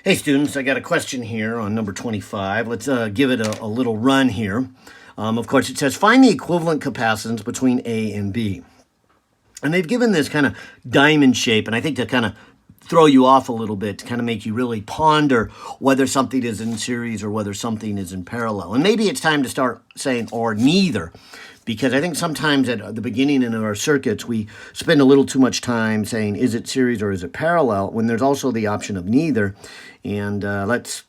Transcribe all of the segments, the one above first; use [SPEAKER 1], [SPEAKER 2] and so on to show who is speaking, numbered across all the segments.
[SPEAKER 1] Hey students, I got a question here on number 25. Let's give it a little run here. Of course, it says find the equivalent capacitance between A and B. And they've given this kind of diamond shape, and I think to kind of throw you off a little bit, to kind of make you really ponder whether something is in series or whether something is in parallel. And maybe it's time to start saying or neither, because I think sometimes at the beginning in our circuits, we spend a little too much time saying, is it series or is it parallel, when there's also the option of neither. And let's,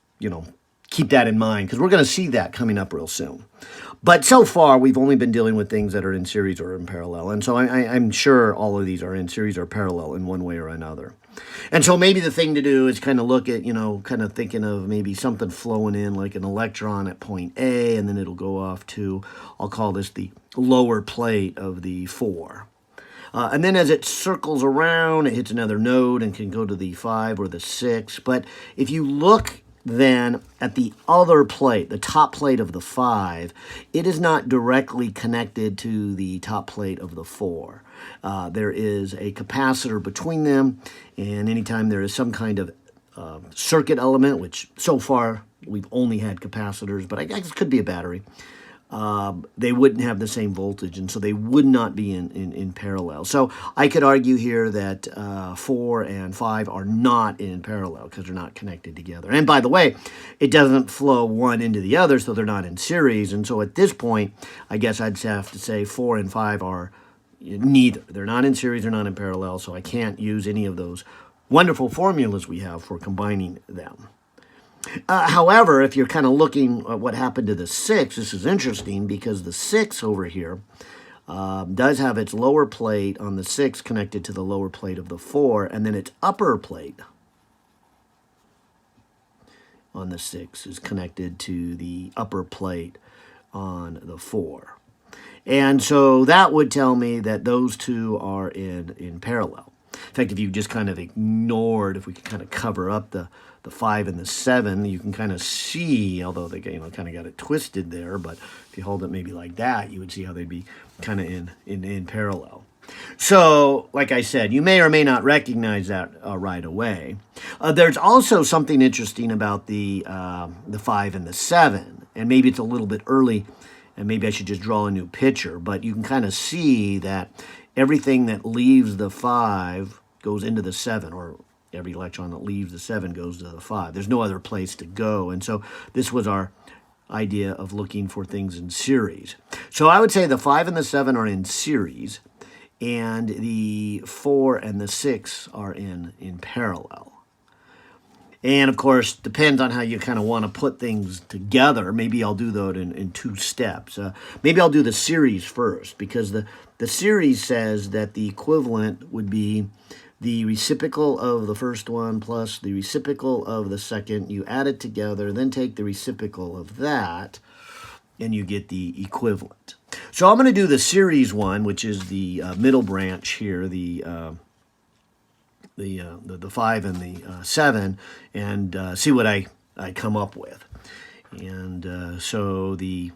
[SPEAKER 1] keep that in mind, because we're going to see that coming up real soon. But so far, we've only been dealing with things that are in series or in parallel. And so I'm sure all of these are in series or parallel in one way or another. And so maybe the thing to do is kind of look at, kind of thinking of maybe something flowing in like an electron at point A, and then it'll go off to, I'll call this the lower plate of the 4. And then as it circles around, it hits another node and can go to the 5 or the 6. But if you look then at the other plate, the top plate of the 5, it is not directly connected to the top plate of the 4. There is a capacitor between them, and anytime there is some kind of circuit element, which so far we've only had capacitors, but I guess it could be a battery, they wouldn't have the same voltage, and so they would not be in parallel. So I could argue here that 4 and 5 are not in parallel because they're not connected together. And by the way, it doesn't flow one into the other, so they're not in series. And so at this point, I guess I'd have to say 4 and 5 are neither. They're not in series, they're not in parallel, so I can't use any of those wonderful formulas we have for combining them. However, if you're kind of looking at what happened to the 6, this is interesting because the 6 over here does have its lower plate on the 6 connected to the lower plate of the 4, and then its upper plate on the 6 is connected to the upper plate on the 4. And so that would tell me that those two are in parallel. In fact, if you just kind of ignored, if we could kind of cover up the 5 and the 7, you can kind of see, although they kind of got it twisted there, but if you hold it maybe like that, you would see how they'd be kind of in parallel. So, like I said, you may or may not recognize that right away. There's also something interesting about the 5 and the 7, and maybe it's a little bit early, and maybe I should just draw a new picture, but you can kind of see that everything that leaves the 5 goes into the 7, or every electron that leaves the 7 goes to the 5. There's no other place to go. And so this was our idea of looking for things in series. So I would say the 5 and the 7 are in series, and the 4 and the 6 are in parallel. And of course, depends on how you kind of want to put things together. Maybe I'll do that in 2 steps. Maybe I'll do the series first, because the series says that the equivalent would be the reciprocal of the first one plus the reciprocal of the second. You add it together, then take the reciprocal of that, and you get the equivalent. So I'm going to do the series one, which is the middle branch here, the 5 and the 7, and see what I come up with. And so the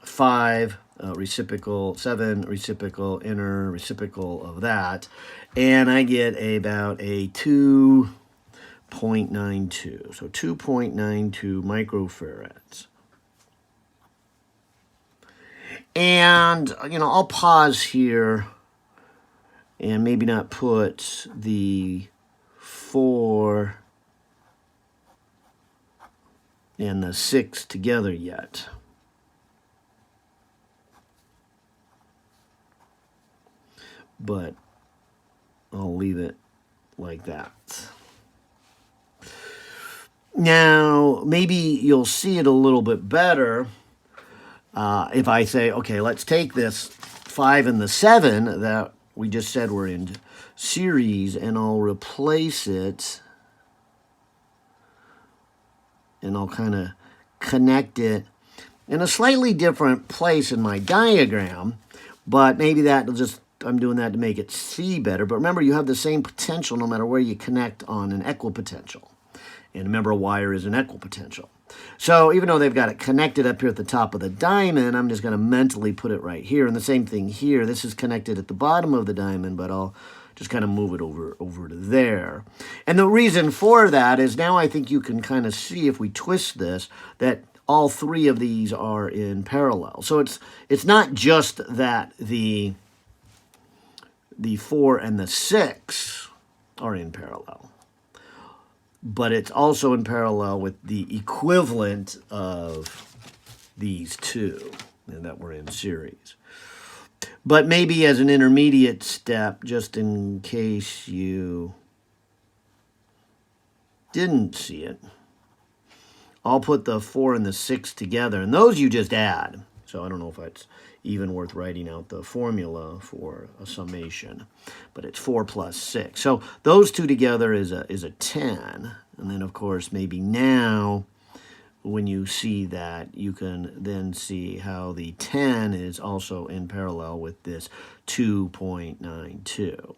[SPEAKER 1] 5 reciprocal, 7 reciprocal, inner reciprocal of that, and I get about a 2.92. So 2.92 microfarads. And, I'll pause here and maybe not put the 4 and the 6 together yet. But I'll leave it like that. Now, maybe you'll see it a little bit better if I say, okay, let's take this 5 and the 7 that we just said were in series, and I'll replace it, and I'll kind of connect it in a slightly different place in my diagram, but maybe that'll just, I'm doing that to make it see better. But remember, you have the same potential no matter where you connect on an equipotential. And remember, a wire is an equipotential. So even though they've got it connected up here at the top of the diamond, I'm just going to mentally put it right here. And the same thing here. This is connected at the bottom of the diamond, but I'll just kind of move it over to there. And the reason for that is now I think you can kind of see if we twist this that all three of these are in parallel. So it's not just that the 4 and the 6 are in parallel, but it's also in parallel with the equivalent of these two that were in series. But maybe as an intermediate step, just in case you didn't see it, I'll put the 4 and the 6 together, and those you just add. So I don't know if it's even worth writing out the formula for a summation, but it's 4 plus 6. So those two together is a 10, and then of course maybe now when you see that, you can then see how the 10 is also in parallel with this 2.92.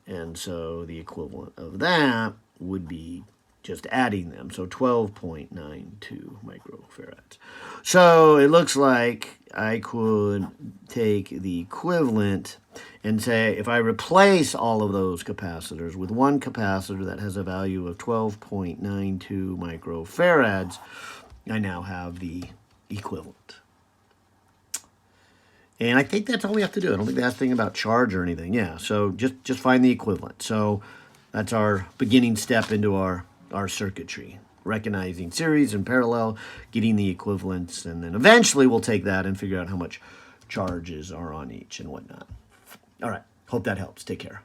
[SPEAKER 1] And so the equivalent of that would be just adding them, so 12.92 microfarads. So it looks like I could take the equivalent and say if I replace all of those capacitors with one capacitor that has a value of 12.92 microfarads, I now have the equivalent. And I think that's all we have to do. I don't think that's anything about charge or anything. Yeah, so just find the equivalent. So that's our beginning step into our circuitry, recognizing series and parallel, getting the equivalents, and then eventually we'll take that and figure out how much charges are on each and whatnot. All right, hope that helps. Take care.